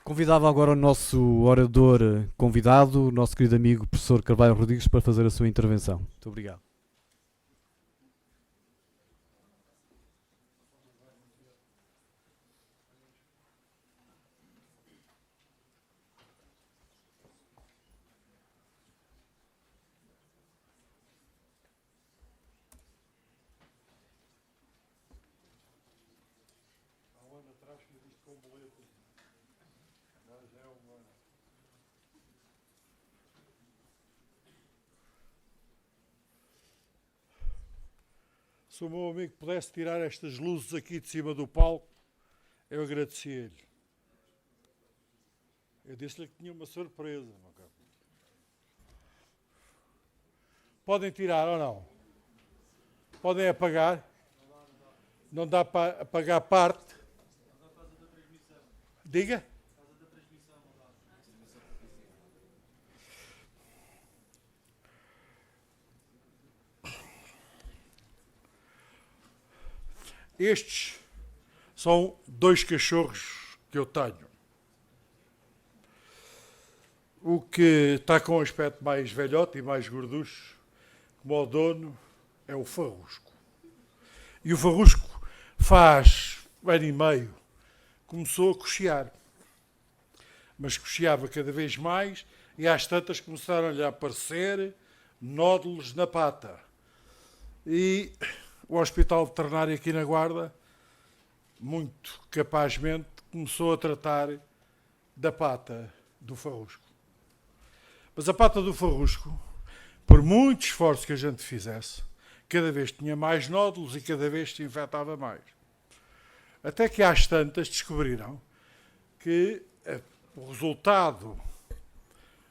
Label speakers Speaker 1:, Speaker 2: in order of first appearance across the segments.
Speaker 1: Convidava agora o nosso orador convidado, o nosso querido amigo professor Carvalho Rodrigues, para fazer a sua intervenção. Muito obrigado.
Speaker 2: Se o meu amigo pudesse tirar estas luzes aqui de cima do palco, eu agradecia-lhe. Eu disse-lhe que tinha uma surpresa, meu caro. Podem tirar ou não? Podem apagar? Não dá para apagar parte? Diga? Estes são dois cachorros que eu tenho. O que está com um aspecto mais velhote e mais gorducho, como o dono, é o Farrusco. E o Farrusco faz ano e meio, começou a cochear. Mas cocheava cada vez mais e às tantas começaram-lhe a aparecer nódulos na pata. E o Hospital Veterinário aqui na Guarda, muito capazmente, começou a tratar da pata do Farrusco. Mas a pata do Farrusco, por muito esforço que a gente fizesse, cada vez tinha mais nódulos e cada vez se infectava mais. Até que às tantas descobriram que o resultado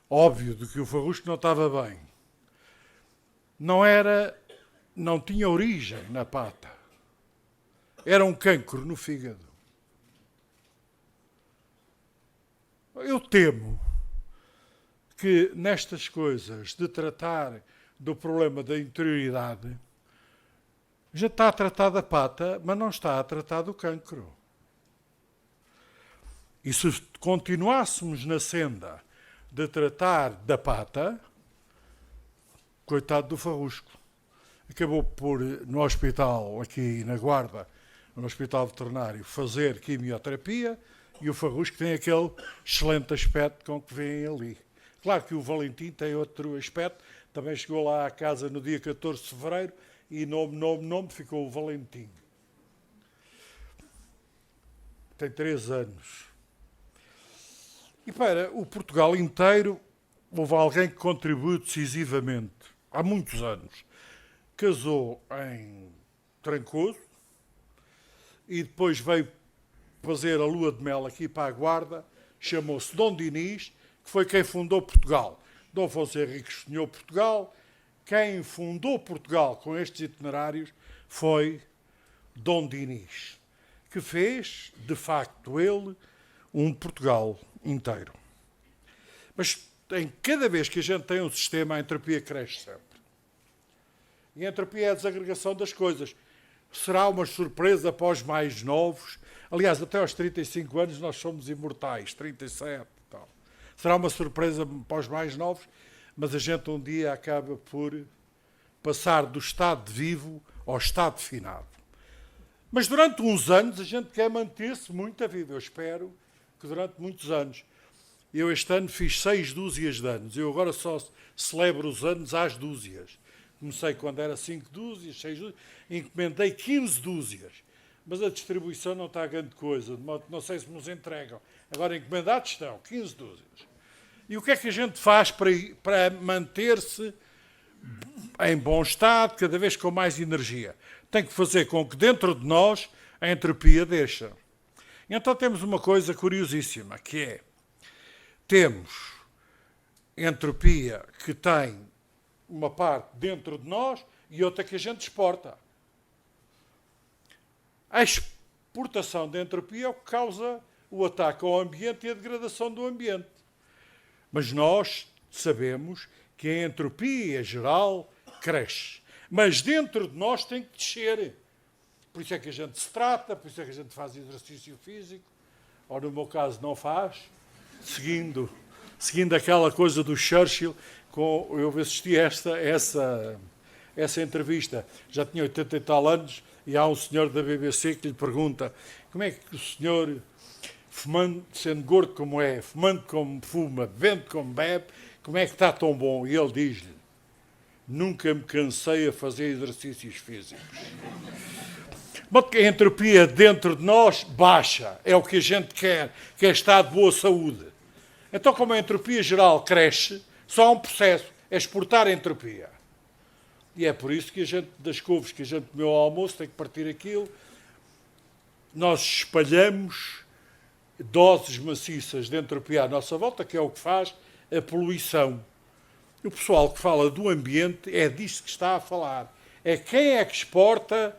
Speaker 2: óbvio de que o Farrusco não estava bem não tinha origem na pata. Era um cancro no fígado. Eu temo que nestas coisas de tratar do problema da interioridade, já está a tratar da pata, mas não está a tratar do cancro. E se continuássemos na senda de tratar da pata, coitado do Farrusco, acabou por, no hospital aqui na Guarda, no hospital veterinário, fazer quimioterapia, e o Farrusco tem aquele excelente aspecto com que vêem ali. Claro que o Valentim tem outro aspecto, também chegou lá à casa no dia 14 de fevereiro e nome, ficou o Valentim. Tem 3 anos. E para o Portugal inteiro, houve alguém que contribuiu decisivamente, há muitos anos. Casou em Trancoso e depois veio fazer a lua de mel aqui para a Guarda, chamou-se Dom Dinis, que foi quem fundou Portugal. Dom Afonso Henriques sonhou Portugal, quem fundou Portugal com estes itinerários foi Dom Dinis, que fez, de facto, ele, um Portugal inteiro. Mas em cada vez que a gente tem um sistema, a entropia cresce sempre. E a entropia é a desagregação das coisas. Será uma surpresa para os mais novos? Aliás, até aos 35 anos nós somos imortais, 37 e tal. Será uma surpresa para os mais novos, mas a gente um dia acaba por passar do estado de vivo ao estado de finado. Mas durante uns anos a gente quer manter-se muito a vivo. Eu espero que durante muitos anos. Eu este ano fiz 6 dúzias de anos. Eu agora só celebro os anos às dúzias. Comecei quando era 5 dúzias, 6 dúzias, encomendei 15 dúzias. Mas a distribuição não está a grande coisa, de modo que não sei se nos entregam. Agora encomendados estão, 15 dúzias. E o que é que a gente faz para manter-se em bom estado, cada vez com mais energia? Tem que fazer com que dentro de nós a entropia deixa. Então temos uma coisa curiosíssima, que é, temos entropia que tem uma parte dentro de nós e outra que a gente exporta. A exportação de entropia é o que causa o ataque ao ambiente e a degradação do ambiente. Mas nós sabemos que a entropia geral cresce. Mas dentro de nós tem que descer. Por isso é que a gente se trata, por isso é que a gente faz exercício físico, ou no meu caso não faz, seguindo aquela coisa do Churchill, eu assisti essa entrevista, já tinha 80 e tal anos, e há um senhor da BBC que lhe pergunta como é que o senhor, fumando, sendo gordo como é, fumando como fuma, bebendo como bebe, como é que está tão bom? E ele diz-lhe, nunca me cansei a fazer exercícios físicos. A entropia dentro de nós baixa, é o que a gente quer estar de boa saúde. Então, como a entropia geral cresce, só há um processo, é exportar a entropia. E é por isso que a gente, das couves que a gente comeu ao almoço, tem que partir aquilo. Nós espalhamos doses maciças de entropia à nossa volta, que é o que faz a poluição. O pessoal que fala do ambiente é disto que está a falar. É quem é que exporta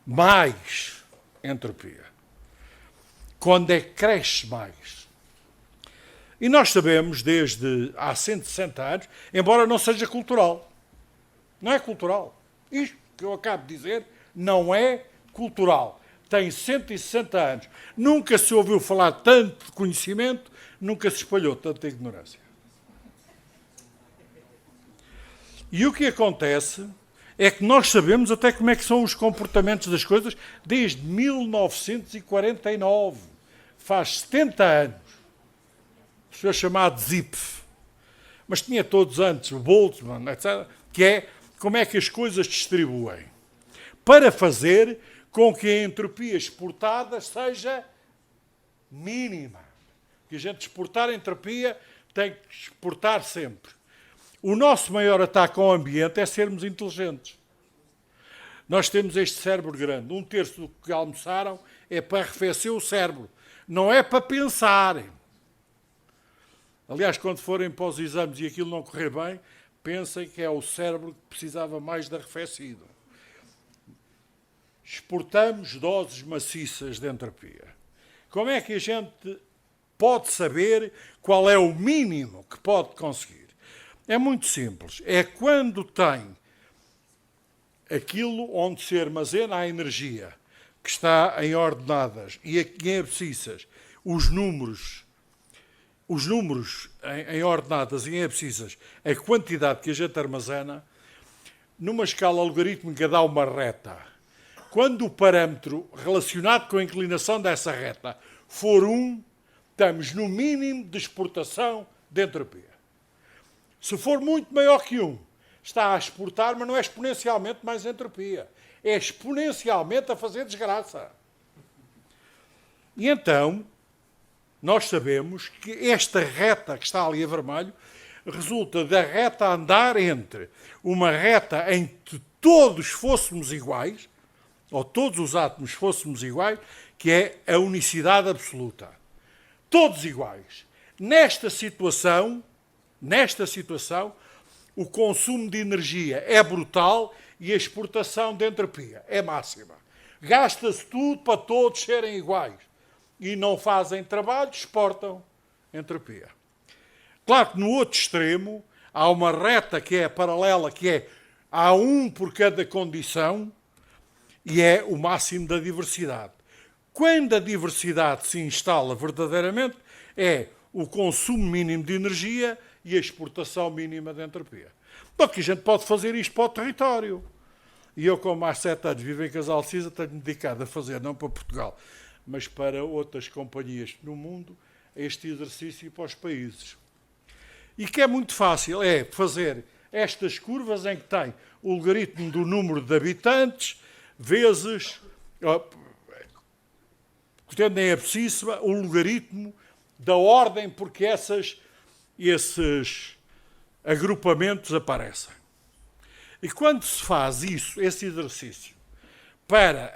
Speaker 2: mais entropia. Quando é que cresce mais. E nós sabemos, desde há 160 anos, embora não seja cultural, não é cultural. Isto que eu acabo de dizer não é cultural. Tem 160 anos. Nunca se ouviu falar tanto de conhecimento, nunca se espalhou tanta ignorância. E o que acontece é que nós sabemos até como é que são os comportamentos das coisas desde 1949. Faz 70 anos. O senhor chamado Zipf. Mas tinha todos antes, o Boltzmann, etc., que é como é que as coisas distribuem, para fazer com que a entropia exportada seja mínima. Que a gente exportar a entropia tem que exportar sempre. O nosso maior ataque ao ambiente é sermos inteligentes. Nós temos este cérebro grande. 1/3 do que almoçaram é para arrefecer o cérebro. Não é para pensarem. Aliás, quando forem para os exames e aquilo não correr bem, pensem que é o cérebro que precisava mais de arrefecido. Exportamos doses maciças de entropia. Como é que a gente pode saber qual é o mínimo que pode conseguir? É muito simples. É quando tem aquilo onde se armazena a energia, que está em ordenadas e em abscissas, os números em ordenadas e em abscissas, a quantidade que a gente armazena, numa escala logarítmica dá uma reta. Quando o parâmetro relacionado com a inclinação dessa reta for 1, estamos no mínimo de exportação de entropia. Se for muito maior que 1, está a exportar, mas não é exponencialmente mais entropia. É exponencialmente a fazer desgraça. E então, nós sabemos que esta reta que está ali a vermelho resulta da reta a andar entre uma reta em que todos fôssemos iguais, ou todos os átomos fôssemos iguais, que é a unicidade absoluta. Todos iguais. Nesta situação, o consumo de energia é brutal e a exportação de entropia é máxima. Gasta-se tudo para todos serem iguais. E não fazem trabalho, exportam entropia. Claro que no outro extremo há uma reta que é paralela, que é há 1 por cada condição e é o máximo da diversidade. Quando a diversidade se instala verdadeiramente, é o consumo mínimo de energia e a exportação mínima de entropia. Porque a gente pode fazer isto para o território. E eu, como há 7 anos vivo em Casal Cisa, tenho-me dedicado a fazer, não para Portugal, mas para outras companhias no mundo, este exercício para os países. E que é muito fácil, é fazer estas curvas em que tem o logaritmo do número de habitantes, vezes, tendo em abscissa, o logaritmo da ordem porque esses agrupamentos aparecem. E quando se faz isso, esse exercício, para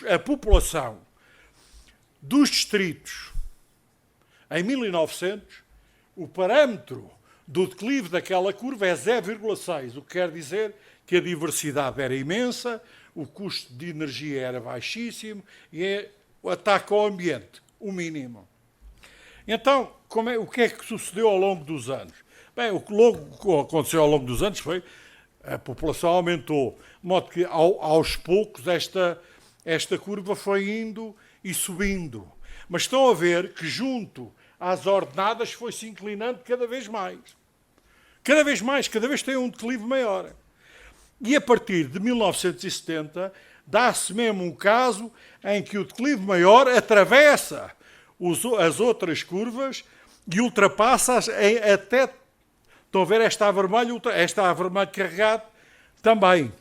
Speaker 2: a população dos distritos, em 1900, o parâmetro do declive daquela curva é 0,6, o que quer dizer que a diversidade era imensa, o custo de energia era baixíssimo e o ataque ao ambiente, o mínimo. Então, o que é que sucedeu ao longo dos anos? Bem, o que aconteceu ao longo dos anos foi a população aumentou, de modo que aos poucos esta curva foi indo e subindo. Mas estão a ver que junto às ordenadas, foi-se inclinando cada vez mais. Cada vez mais, cada vez tem um declive maior. E a partir de 1970, dá-se mesmo um caso em que o declive maior atravessa as outras curvas e ultrapassa-as até... Estão a ver, esta a vermelho carregado também.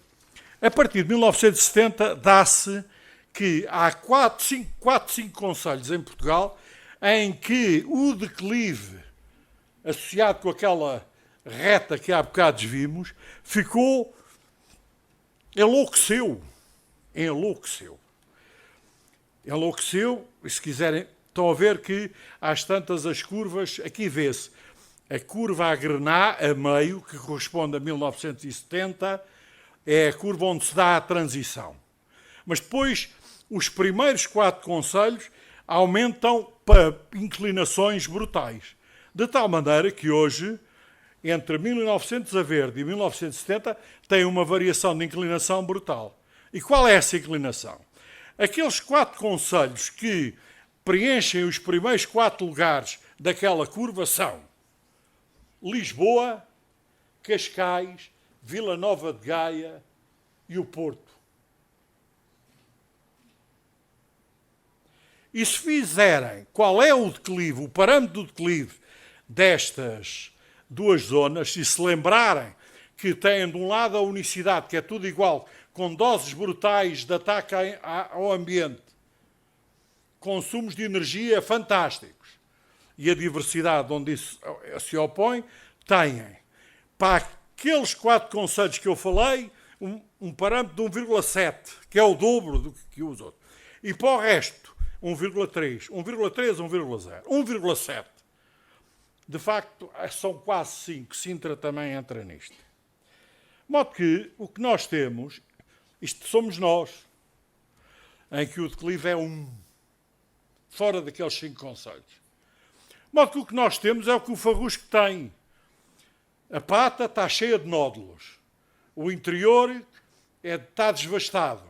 Speaker 2: A partir de 1970, dá-se que há 5 concelhos em Portugal em que o declive, associado com aquela reta que há bocado vimos, enlouqueceu. E se quiserem, estão a ver que às tantas as curvas, aqui vê-se a curva a Grená, a meio, que corresponde a 1970, é a curva onde se dá a transição. Mas depois, os primeiros 4 concelhos aumentam para inclinações brutais. De tal maneira que hoje, entre 1900 a verde e 1970, tem uma variação de inclinação brutal. E qual é essa inclinação? Aqueles 4 concelhos que preenchem os primeiros 4 lugares daquela curva são Lisboa, Cascais, Vila Nova de Gaia e o Porto. E se fizerem qual é o declive, o parâmetro do declive destas 2 zonas, e se lembrarem que têm de um lado a unicidade, que é tudo igual, com doses brutais de ataque ao ambiente, consumos de energia fantásticos, e a diversidade onde isso se opõe, têm, para aqueles 4 concelhos que eu falei, um parâmetro de 1,7, que é o dobro do que os outros. E para o resto, 1,3, 1,0. 1,7. De facto, são quase 5. Sintra também entra nisto. De modo que o que nós temos, isto somos nós, em que o declive é 1, fora daqueles 5 concelhos. De modo que o que nós temos é o que o farrusco tem. A pata está cheia de nódulos. O interior está desvastado.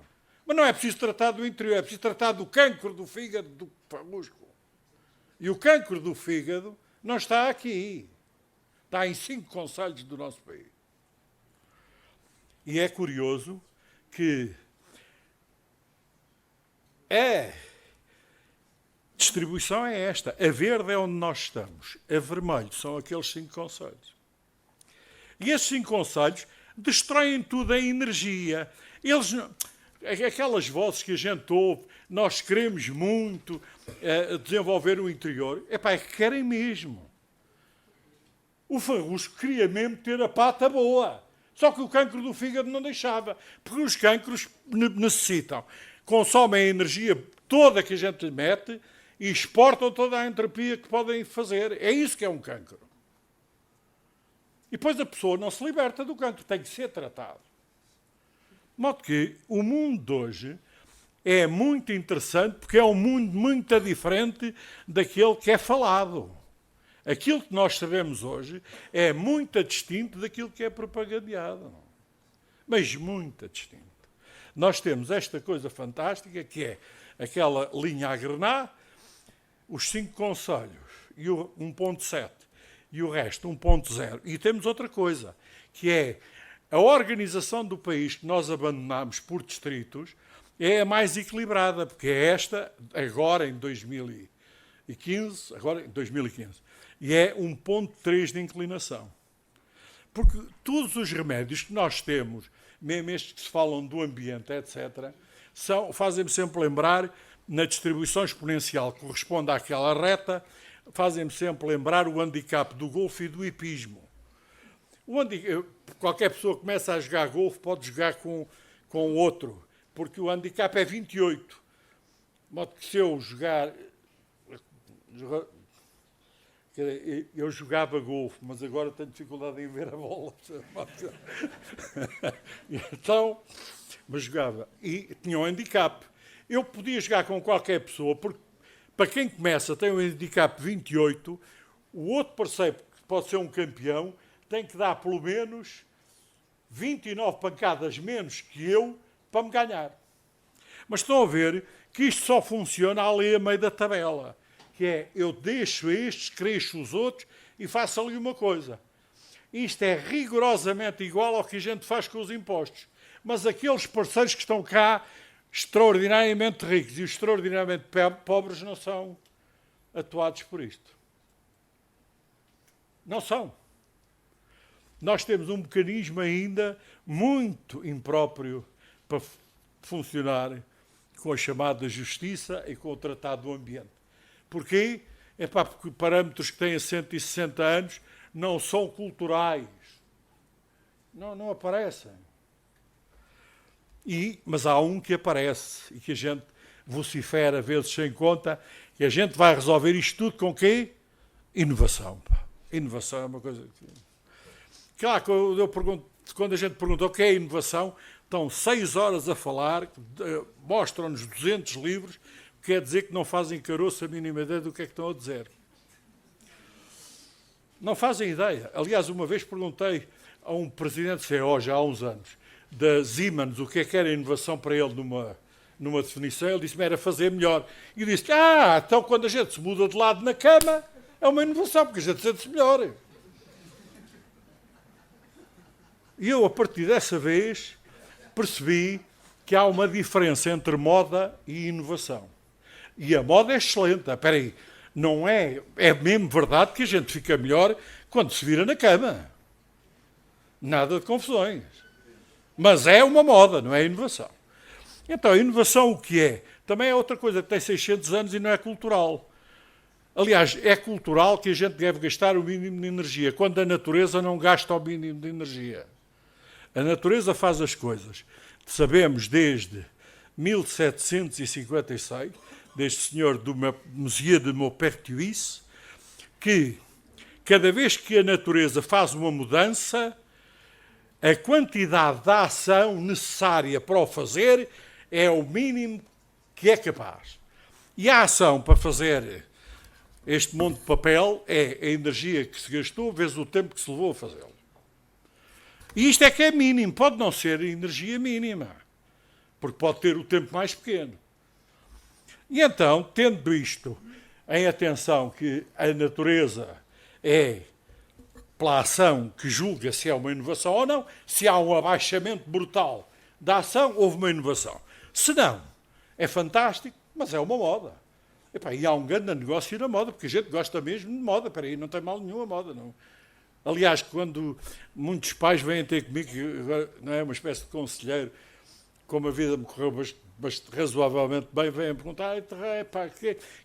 Speaker 2: Mas não é preciso tratar do interior, é preciso tratar do cancro do fígado do farrusco. E o cancro do fígado não está aqui. Está em 5 concelhos do nosso país. E é curioso que a distribuição é esta. A verde é onde nós estamos. A vermelho são aqueles 5 concelhos. E esses 5 concelhos destroem tudo a energia. Aquelas vozes que a gente ouve, nós queremos muito desenvolver o interior, é que querem mesmo. O farrusco queria mesmo ter a pata boa. Só que o cancro do fígado não deixava. Porque os cancros necessitam, consomem a energia toda que a gente lhe mete e exportam toda a entropia que podem fazer. É isso que é um cancro. E depois a pessoa não se liberta do cancro, tem que ser tratado. De modo que o mundo de hoje é muito interessante porque é um mundo muito diferente daquele que é falado. Aquilo que nós sabemos hoje é muito distinto daquilo que é propagandeado. Mas muito distinto. Nós temos esta coisa fantástica que é aquela linha a grenar, os 5 concelhos e o 1,7 e o resto 1,0. E temos outra coisa, que é a organização do país que nós abandonamos por distritos é a mais equilibrada, porque é esta, agora em 2015, e é 1,3 de inclinação. Porque todos os remédios que nós temos, mesmo estes que se falam do ambiente, etc., fazem-me sempre lembrar, na distribuição exponencial que corresponde àquela reta, fazem-me sempre lembrar o handicap do golfe e do hipismo. Qualquer pessoa que começa a jogar golfe pode jogar com outro, porque o handicap é 28. De modo que se eu jogar... Eu jogava golfe, mas agora tenho dificuldade em ver a bola. Então, mas jogava. E tinha um handicap. Eu podia jogar com qualquer pessoa, porque para quem começa tem um handicap 28, o outro parceiro, que pode ser um campeão, tem que dar pelo menos 29 pancadas menos que eu para me ganhar. Mas estão a ver que isto só funciona ali a meio da tabela, que é eu deixo estes, cresço os outros e faço ali uma coisa. Isto é rigorosamente igual ao que a gente faz com os impostos. Mas aqueles parceiros que estão cá, extraordinariamente ricos e os extraordinariamente pobres, não são atuados por isto. Não são. Nós temos um mecanismo ainda muito impróprio para funcionar com a chamada justiça e com o Tratado do Ambiente. Porquê? Porque parâmetros que têm 160 anos não são culturais. Não aparecem. Mas há um que aparece e que a gente vocifera vezes sem conta, que a gente vai resolver isto tudo com quê? Inovação. Inovação é uma coisa que... Claro, quando a gente pergunta o que é inovação, estão 6 horas a falar, mostram-nos 200 livros, quer dizer que não fazem caroço a mínima ideia do que é que estão a dizer. Não fazem ideia. Aliás, uma vez perguntei a um presidente CEO, já há uns anos, da Siemens, o que era inovação para ele numa definição, ele disse-me era fazer melhor. E disse, então quando a gente se muda de lado na cama, é uma inovação, porque a gente sente-se melhor. E eu, a partir dessa vez, percebi que há uma diferença entre moda e inovação. E a moda é excelente. Espera aí, não é mesmo verdade que a gente fica melhor quando se vira na cama. Nada de confusões. Mas é uma moda, não é inovação. Então, a inovação o que é? Também é outra coisa que tem 600 anos e não é cultural. Aliás, é cultural que a gente deve gastar o mínimo de energia, quando a natureza não gasta o mínimo de energia. A natureza faz as coisas. Sabemos desde 1756, deste senhor do Museu de Maupertuis, que cada vez que a natureza faz uma mudança, a quantidade de ação necessária para o fazer é o mínimo que é capaz. E a ação para fazer este monte de papel é a energia que se gastou vezes o tempo que se levou a fazê-lo. E isto é que é mínimo, pode não ser energia mínima, porque pode ter o tempo mais pequeno. E então, tendo isto em atenção que a natureza é pela ação que julga se é uma inovação ou não, se há um abaixamento brutal da ação, houve uma inovação. Se não, é fantástico, mas é uma moda. E há um grande negócio na moda, porque a gente gosta mesmo de moda. Espera aí, não tem mal nenhum a moda, não. Aliás, quando muitos pais vêm ter comigo, não é uma espécie de conselheiro, como a vida me correu razoavelmente bem, vêm perguntar,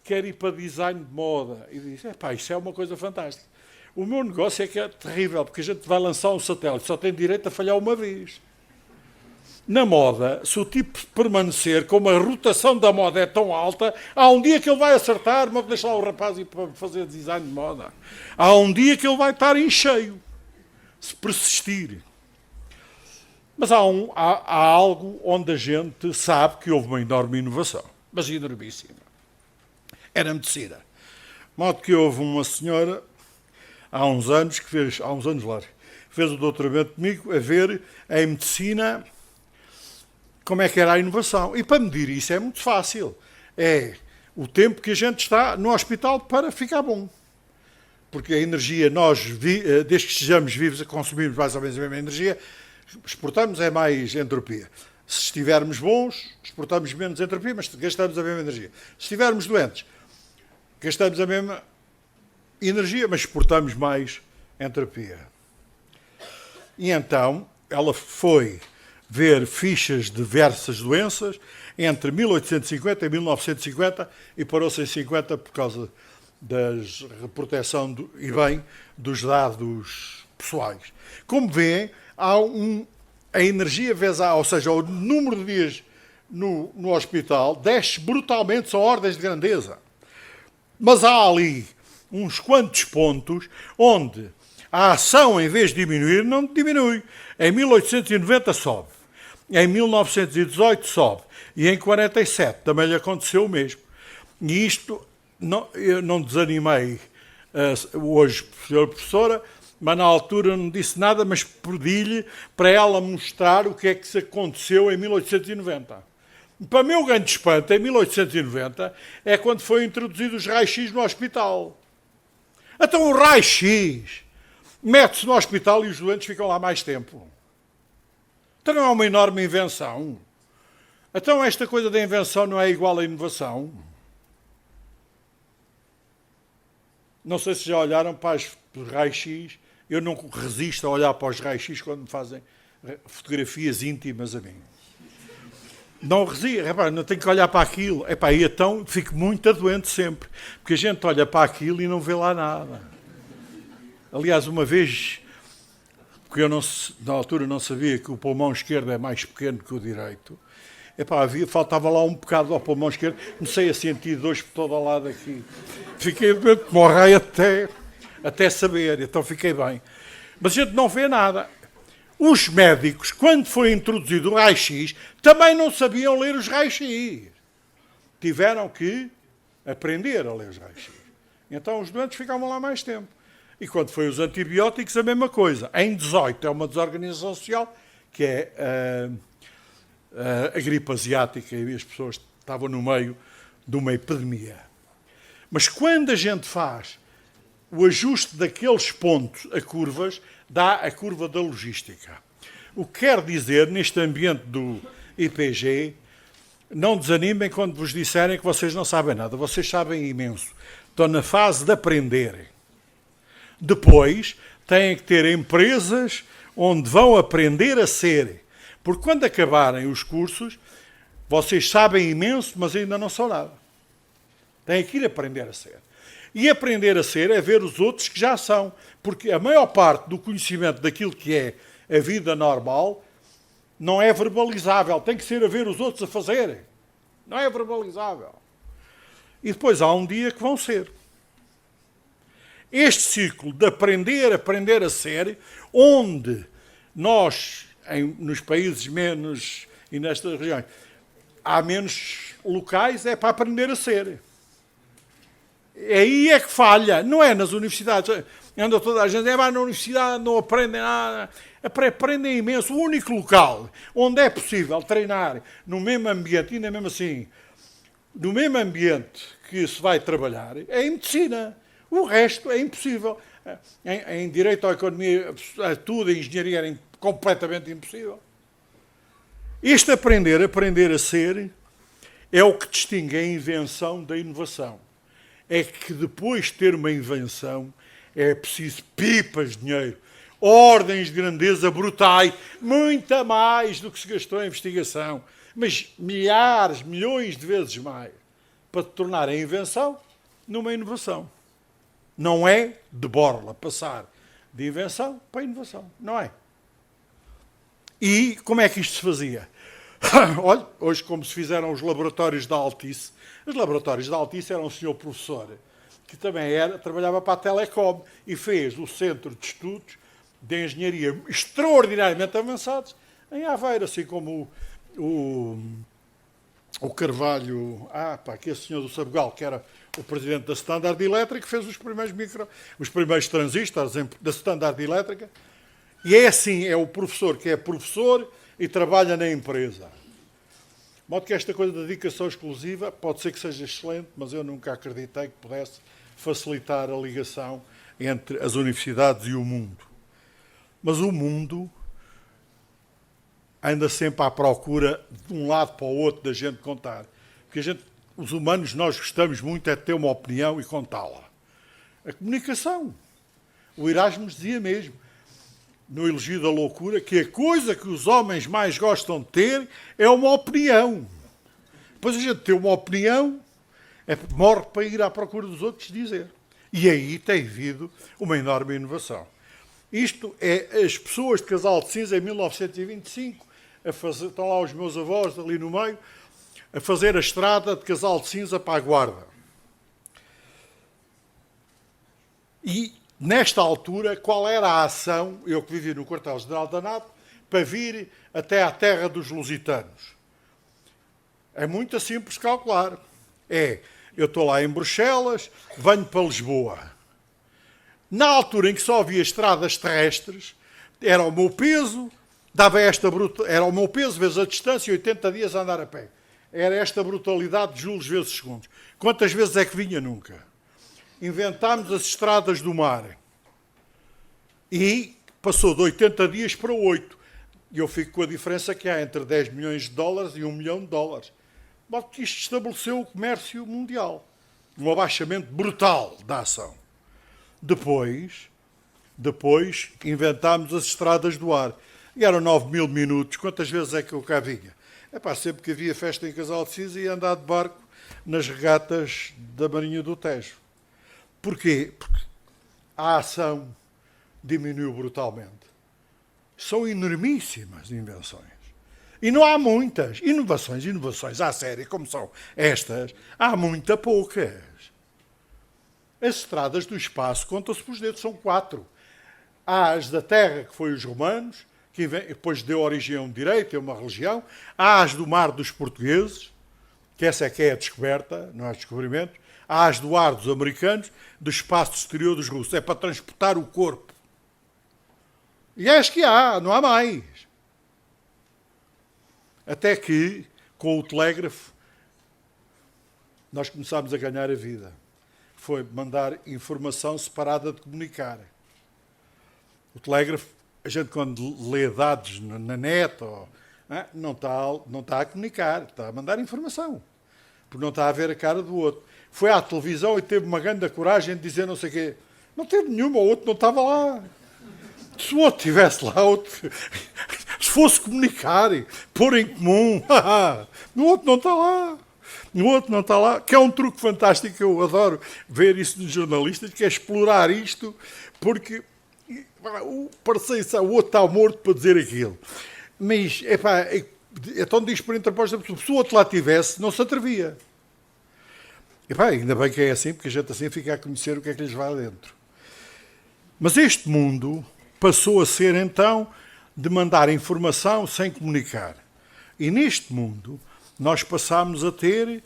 Speaker 2: quer ir para design de moda? E diz, isso é uma coisa fantástica. O meu negócio é que é terrível, porque a gente vai lançar um satélite, só tem direito a falhar uma vez. Na moda, se o tipo permanecer, como a rotação da moda é tão alta, há um dia que ele vai acertar, mas deixa lá o rapaz ir para fazer design de moda. Há um dia que ele vai estar em cheio, se persistir. Mas há algo onde a gente sabe que houve uma enorme inovação, mas enormíssima. Era a medicina. De modo que houve uma senhora, há uns anos largos, fez o doutoramento comigo a ver em medicina como é que era a inovação. E para medir isso é muito fácil. É o tempo que a gente está no hospital para ficar bom. Porque a energia, desde que estejamos vivos, consumimos mais ou menos a mesma energia, exportamos é mais entropia. Se estivermos bons, exportamos menos entropia, mas gastamos a mesma energia. Se estivermos doentes, gastamos a mesma energia, mas exportamos mais entropia. E então, ela foi ver fichas de diversas doenças entre 1850 e 1950 e parou-se em 50 por causa da proteção dos dados pessoais. Como veem, há a energia ou seja, o número de dias no hospital desce brutalmente, são ordens de grandeza. Mas há ali uns quantos pontos onde a ação, em vez de diminuir, não diminui. Em 1890 sobe. Em 1918 sobe. E em 47 também lhe aconteceu o mesmo. E isto, eu não desanimei hoje, senhora professora, mas na altura não disse nada, mas pedi-lhe para ela mostrar o que é que se aconteceu em 1890. Para meu grande espanto, em 1890, é quando foi introduzido os raios-x no hospital. Então o raio-x mete-se no hospital e os doentes ficam lá mais tempo. Então não é uma enorme invenção? Então esta coisa da invenção não é igual à inovação? Não sei se já olharam para os raios-x. Eu não resisto a olhar para os raios-x quando me fazem fotografias íntimas a mim. Não resisto, repara, não tenho que olhar para aquilo. Epá, e então fico muito doente sempre. Porque a gente olha para aquilo e não vê lá nada. Aliás, uma vez, porque eu na altura não sabia que o pulmão esquerdo é mais pequeno que o direito, epá, faltava lá um bocado ao pulmão esquerdo, comecei a sentir dores por todo o lado aqui. Fiquei doente, morrei até saber, então fiquei bem. Mas a gente não vê nada. Os médicos, quando foi introduzido o raio-x, também não sabiam ler os raios-x. Tiveram que aprender a ler os raios-x. Então os doentes ficavam lá mais tempo. E quando foi os antibióticos, a mesma coisa. Em 18 é uma desorganização social, que é a gripe asiática, e as pessoas estavam no meio de uma epidemia. Mas quando a gente faz o ajuste daqueles pontos a curvas, dá a curva da logística. O que quer dizer, neste ambiente do IPG, não desanimem quando vos disserem que vocês não sabem nada. Vocês sabem imenso. Estão na fase de aprender. Depois, têm que ter empresas onde vão aprender a ser. Porque quando acabarem os cursos, vocês sabem imenso, mas ainda não são nada. Têm que ir aprender a ser. E aprender a ser é ver os outros que já são. Porque a maior parte do conhecimento daquilo que é a vida normal não é verbalizável. Tem que ser a ver os outros a fazerem. Não é verbalizável. E depois há um dia que vão ser. Este ciclo de aprender a ser, onde nós, nos países menos e nestas regiões, há menos locais, é para aprender a ser. Aí é que falha, não é nas universidades. Anda toda a gente, na universidade não aprendem nada. Aprendem imenso. O único local onde é possível treinar no mesmo ambiente, ainda mesmo assim, no mesmo ambiente que se vai trabalhar, é em medicina. O resto é impossível. Em direito à economia, tudo, em engenharia, era completamente impossível. Este aprender a ser, é o que distingue a invenção da inovação. É que depois de ter uma invenção, é preciso pipas de dinheiro, ordens de grandeza brutais, muito mais do que se gastou em investigação, mas milhares, milhões de vezes mais, para tornar a invenção numa inovação. Não é de borla passar de invenção para inovação, não é? E como é que isto se fazia? Olha, hoje como se fizeram os laboratórios da Altice. Os laboratórios da Altice era um senhor professor que também trabalhava para a Telecom e fez o Centro de Estudos de Engenharia extraordinariamente avançados em Aveiro, assim como o Carvalho, que esse senhor do Sabugal, que era o presidente da Standard Elétrica, fez os primeiros transistores da Standard Elétrica. E é assim, é o professor que é professor e trabalha na empresa. De modo que esta coisa da dedicação exclusiva pode ser que seja excelente, mas eu nunca acreditei que pudesse facilitar a ligação entre as universidades e o mundo. Mas o mundo anda sempre à procura de um lado para o outro da gente contar. Porque os humanos, nós gostamos muito é de ter uma opinião e contá-la. A comunicação. O Erasmus dizia mesmo, no Elogio da Loucura, que a coisa que os homens mais gostam de ter é uma opinião. Depois a gente tem uma opinião, morre para ir à procura dos outros dizer. E aí tem havido uma enorme inovação. Isto é as pessoas de Casal de Cinza em 1925, estão lá os meus avós ali no meio, a fazer a estrada de Casal de Cinza para a Guarda. E nesta altura, qual era a ação, eu que vivi no quartel-general da NATO, para vir até à terra dos lusitanos? É muito simples calcular. Eu estou lá em Bruxelas, venho para Lisboa. Na altura em que só havia estradas terrestres, era o meu peso, era o meu peso vezes a distância e 80 dias a andar a pé. era esta brutalidade de joules vezes segundos. Quantas vezes é que vinha? Nunca. Inventámos as estradas do mar. E passou de 80 dias para 8. E eu fico com a diferença que há entre 10 milhões de dólares e 1 milhão de dólares. Porque isto estabeleceu o comércio mundial. Um abaixamento brutal da ação. Depois inventámos as estradas do ar. E eram 9 mil minutos. Quantas vezes é que eu cá vinha? Sempre que havia festa em Casal de Cisa ia andar de barco nas regatas da Marinha do Tejo. Porquê? Porque a ação diminuiu brutalmente. São enormíssimas invenções. E não há muitas. Inovações à série, como são estas, há muito poucas. As estradas do espaço contam-se pelos dedos, são 4. Há as da terra, que foi os romanos, que depois deu origem a um direito, a uma religião. Há as do mar dos portugueses, que essa é que é a descoberta, não é descobrimento. Há as do ar dos americanos, do espaço exterior dos russos. É para transportar o corpo. E é as que há, não há mais. Até que, com o telégrafo, nós começámos a ganhar a vida. Foi mandar informação separada de comunicar. O telégrafo, a gente quando lê dados na net, não está a comunicar, está a mandar informação. Porque não está a ver a cara do outro. Foi à televisão e teve uma grande coragem de dizer não sei o quê. Não teve nenhuma, o outro não estava lá. Se o outro estivesse lá, se fosse comunicar, pôr em comum, o outro não está lá. O outro não está lá, que é um truque fantástico, eu adoro ver isso nos jornalistas, que é explorar isto, porque o outro está morto para dizer aquilo. Mas, então diz por interposta, se o outro lá tivesse, não se atrevia. Ainda bem que é assim, porque a gente assim fica a conhecer o que é que lhes vai dentro. Mas este mundo passou a ser, então, de mandar informação sem comunicar. E neste mundo, nós passámos a ter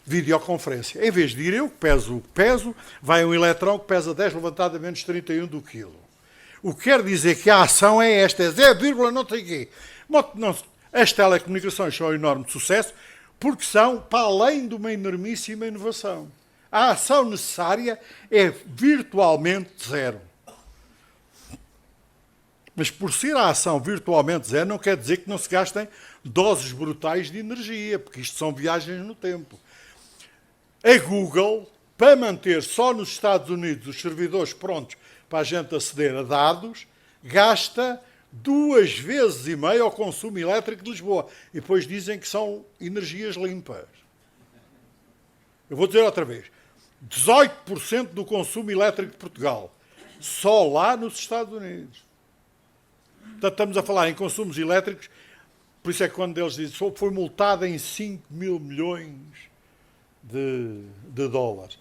Speaker 2: videoconferência. Em vez de ir eu, que peso, vai um eletrão que pesa 10 levantado a menos 31 do quilo. O que quer dizer que a ação é esta, é 0, não sei o quê. As telecomunicações são um enorme sucesso porque são para além de uma enormíssima inovação. A ação necessária é virtualmente zero. Mas por ser a ação virtualmente zero, não quer dizer que não se gastem doses brutais de energia, porque isto são viagens no tempo. A Google, para manter só nos Estados Unidos os servidores prontos para a gente aceder a dados, gasta 2,5 vezes o consumo elétrico de Lisboa. E depois dizem que são energias limpas. Eu vou dizer outra vez. 18% do consumo elétrico de Portugal. Só lá nos Estados Unidos. Portanto, estamos a falar em consumos elétricos, por isso é que quando eles dizem que foi multada em 5 mil milhões de dólares.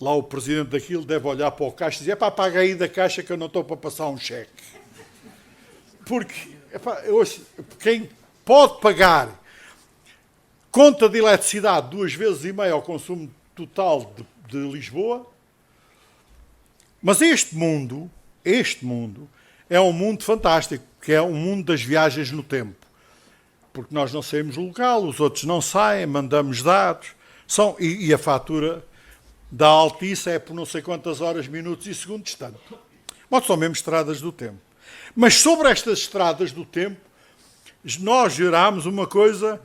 Speaker 2: Lá o presidente daquilo deve olhar para o caixa e dizer, paga aí da caixa que eu não estou para passar um cheque. Porque quem pode pagar conta de eletricidade 2,5 vezes ao consumo total de Lisboa, mas este mundo é um mundo fantástico, que é um mundo das viagens no tempo. Porque nós não saímos do local, os outros não saem, mandamos dados, e a fatura da Altice é por não sei quantas horas, minutos e segundos, tanto. Mas são mesmo estradas do tempo. Mas sobre estas estradas do tempo, nós gerámos uma coisa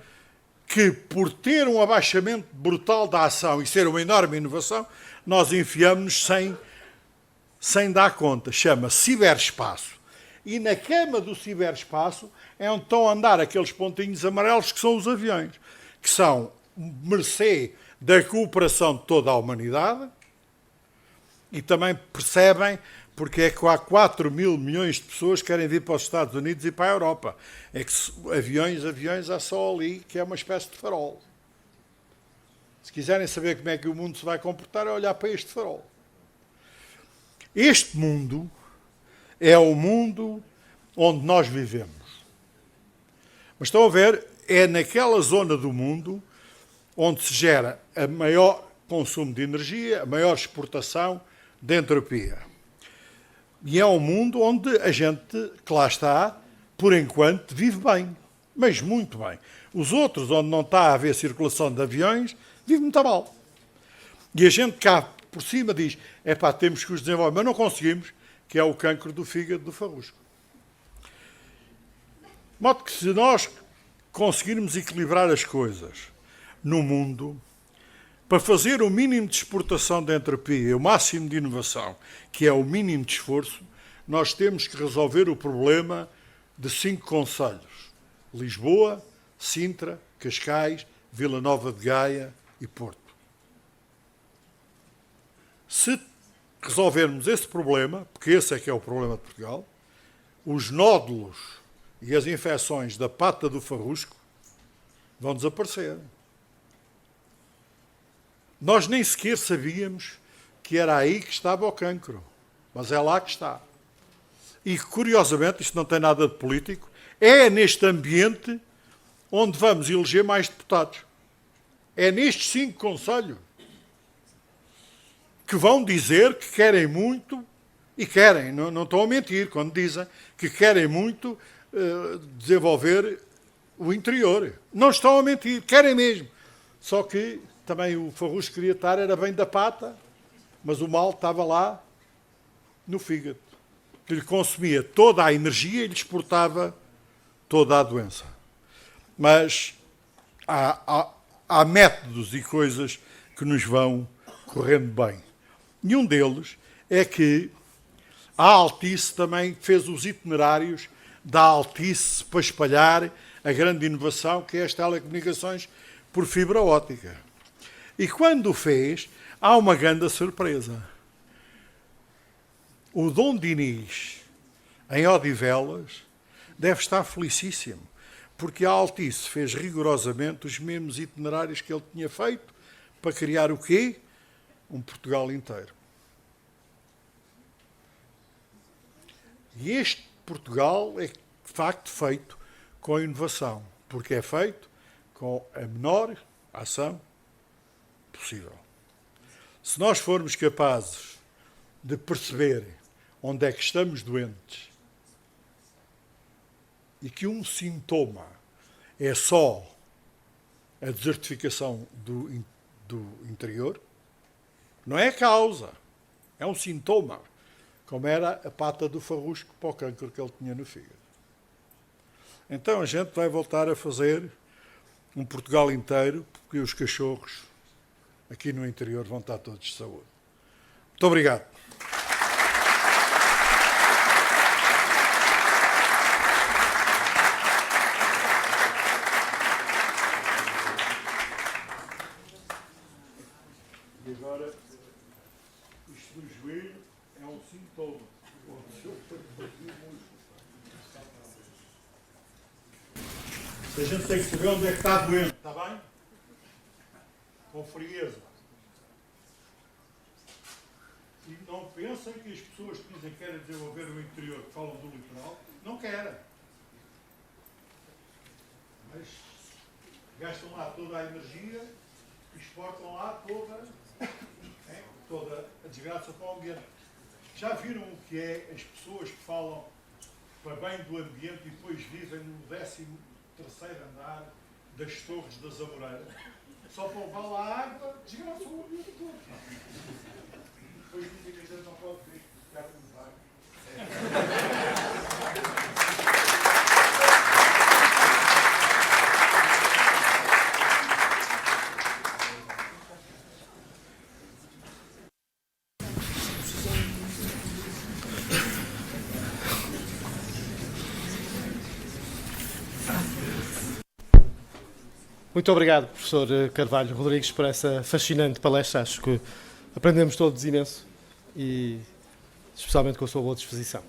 Speaker 2: que, por ter um abaixamento brutal da ação e ser uma enorme inovação, nós enfiamos-nos sem dar conta. Chama-se ciberespaço. E na cama do ciberespaço é onde estão a andar aqueles pontinhos amarelos que são os aviões, que são mercê da cooperação de toda a humanidade e também percebem porque é que há 4 mil milhões de pessoas que querem vir para os Estados Unidos e para a Europa. É que aviões há só ali, que é uma espécie de farol. Se quiserem saber como é que o mundo se vai comportar, é olhar para este farol. Este mundo é o mundo onde nós vivemos. Mas estão a ver, é naquela zona do mundo onde se gera a maior consumo de energia, a maior exportação de entropia. E é um mundo onde a gente, que lá está, por enquanto, vive bem. mas muito bem. Os outros, onde não está a haver circulação de aviões, vivem muito mal. E a gente cá por cima diz, temos que os desenvolver, mas não conseguimos, que é o cancro do fígado do farrusco. De modo que se nós conseguirmos equilibrar as coisas no mundo, para fazer o mínimo de exportação de entropia e o máximo de inovação, que é o mínimo de esforço, nós temos que resolver o problema de 5 concelhos: Lisboa, Sintra, Cascais, Vila Nova de Gaia e Porto. Se resolvermos esse problema, porque esse é que é o problema de Portugal, os nódulos e as infecções da pata do farrusco vão desaparecer. Nós nem sequer sabíamos que era aí que estava o cancro, mas é lá que está. E, curiosamente, isto não tem nada de político, é neste ambiente onde vamos eleger mais deputados. É nestes 5 concelhos que vão dizer que querem muito, e querem, não estão a mentir quando dizem que querem muito desenvolver o interior. Não estão a mentir, querem mesmo. Só que também o farrusco queria estar, era bem da pata, mas o mal estava lá no fígado, que lhe consumia toda a energia e lhe exportava toda a doença. Mas há métodos e coisas que nos vão correndo bem. E um deles é que a Altice também fez os itinerários da Altice para espalhar a grande inovação que é as telecomunicações por fibra óptica. E quando o fez, há uma grande surpresa. O Dom Dinis, em Odivelas, deve estar felicíssimo, porque a Altice fez rigorosamente os mesmos itinerários que ele tinha feito para criar o quê? Um Portugal inteiro. E este Portugal é, de facto, feito com inovação, porque é feito com a menor ação possível. Se nós formos capazes de perceber onde é que estamos doentes e que um sintoma é só a desertificação do interior, não é a causa, é um sintoma, como era a pata do farrusco para o cancro que ele tinha no fígado. Então a gente vai voltar a fazer um Portugal inteiro, porque os cachorros aqui no interior vão estar todos de saúde. Muito obrigado. E agora, isto do joelho é um sintoma. A gente tem que saber onde é que está doente, está bem? Com frieza. E não pensem que as pessoas que dizem que querem desenvolver o interior, que falam do litoral, não querem. Mas gastam lá toda a energia e exportam lá toda a desgraça para o ambiente. Já viram o que é as pessoas que falam para bem do ambiente e depois vivem no 13º andar das Torres das Amoreiras? Só para levar lá a água, desgraça o ambiente todo. Depois dizem que a gente não pode ver, ficar com água.
Speaker 3: Muito obrigado, professor Carvalho Rodrigues, por essa fascinante palestra. Acho que aprendemos todos imenso e especialmente com a sua boa disposição.